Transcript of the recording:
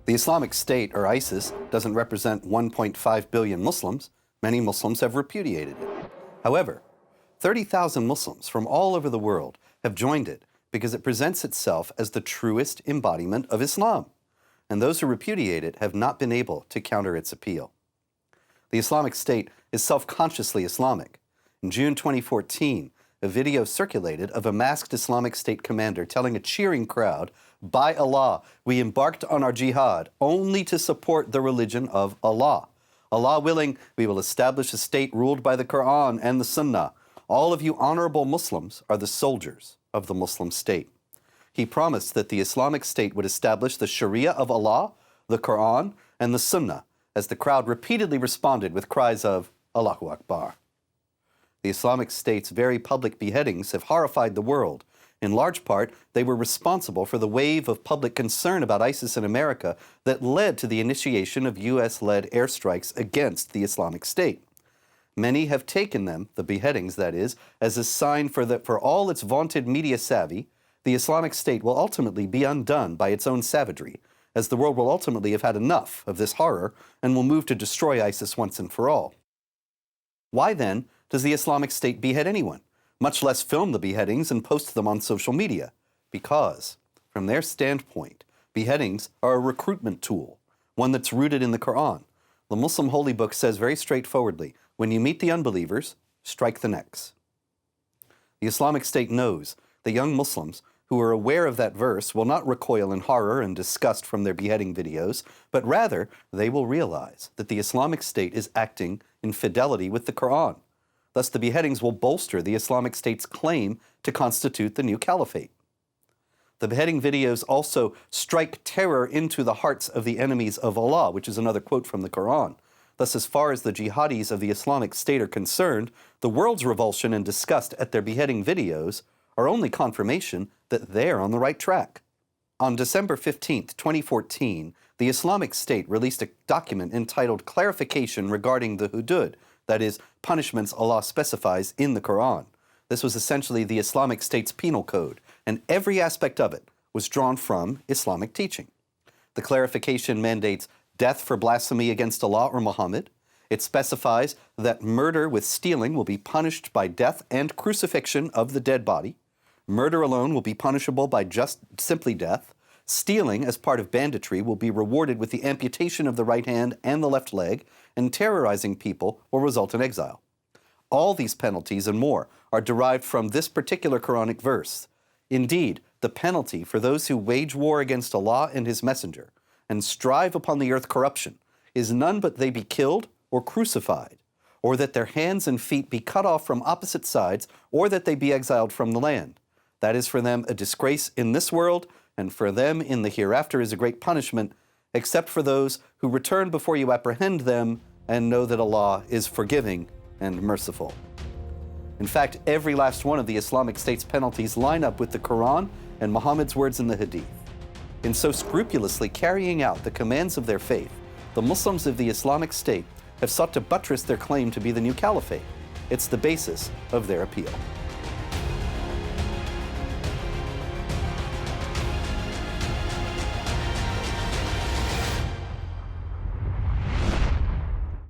The Islamic State, or ISIS, doesn't represent 1.5 billion Muslims. Many Muslims have repudiated it. However, 30,000 Muslims from all over the world have joined it because it presents itself as the truest embodiment of Islam, and those who repudiate it have not been able to counter its appeal. The Islamic State is self-consciously Islamic. In June 2014, a video circulated of a masked Islamic State commander telling a cheering crowd, "By Allah, we embarked on our jihad only to support the religion of Allah. Allah willing, we will establish a state ruled by the Quran and the Sunnah. All of you honorable Muslims are the soldiers of the Muslim state." He promised that the Islamic State would establish the Sharia of Allah, the Quran, and the Sunnah, as the crowd repeatedly responded with cries of Allahu Akbar. The Islamic State's very public beheadings have horrified the world. In large part, they were responsible for the wave of public concern about ISIS in America that led to the initiation of U.S.-led airstrikes against the Islamic State. Many have taken them, the beheadings that is, as a sign for all its vaunted media savvy, the Islamic State will ultimately be undone by its own savagery, as the world will ultimately have had enough of this horror and will move to destroy ISIS once and for all. Why then does the Islamic State behead anyone, much less film the beheadings and post them on social media? Because, from their standpoint, beheadings are a recruitment tool, one that's rooted in the Quran. The Muslim holy book says very straightforwardly, when you meet the unbelievers, strike the necks. The Islamic State knows that young Muslims who are aware of that verse will not recoil in horror and disgust from their beheading videos, but rather they will realize that the Islamic State is acting in fidelity with the Quran. Thus, the beheadings will bolster the Islamic State's claim to constitute the new caliphate. The beheading videos also strike terror into the hearts of the enemies of Allah, which is another quote from the Quran. Thus, as far as the jihadis of the Islamic State are concerned, the world's revulsion and disgust at their beheading videos are only confirmation that they're on the right track. On December 15, 2014, the Islamic State released a document entitled Clarification Regarding the Hudud, that is, punishments Allah specifies in the Quran. This was essentially the Islamic State's penal code, and every aspect of it was drawn from Islamic teaching. The clarification mandates death for blasphemy against Allah or Muhammad. It specifies that murder with stealing will be punished by death and crucifixion of the dead body. Murder alone will be punishable by just simply death. Stealing, as part of banditry, will be rewarded with the amputation of the right hand and the left leg, and terrorizing people will result in exile. All these penalties and more are derived from this particular Quranic verse. Indeed, the penalty for those who wage war against Allah and His Messenger and strive upon the earth corruption is none but they be killed or crucified, or that their hands and feet be cut off from opposite sides, or that they be exiled from the land. That is for them a disgrace in this world, and for them in the hereafter is a great punishment, except for those who return before you apprehend them and know that Allah is forgiving and merciful. In fact, every last one of the Islamic State's penalties line up with the Quran and Muhammad's words in the Hadith. In so scrupulously carrying out the commands of their faith, the Muslims of the Islamic State have sought to buttress their claim to be the new caliphate. It's the basis of their appeal.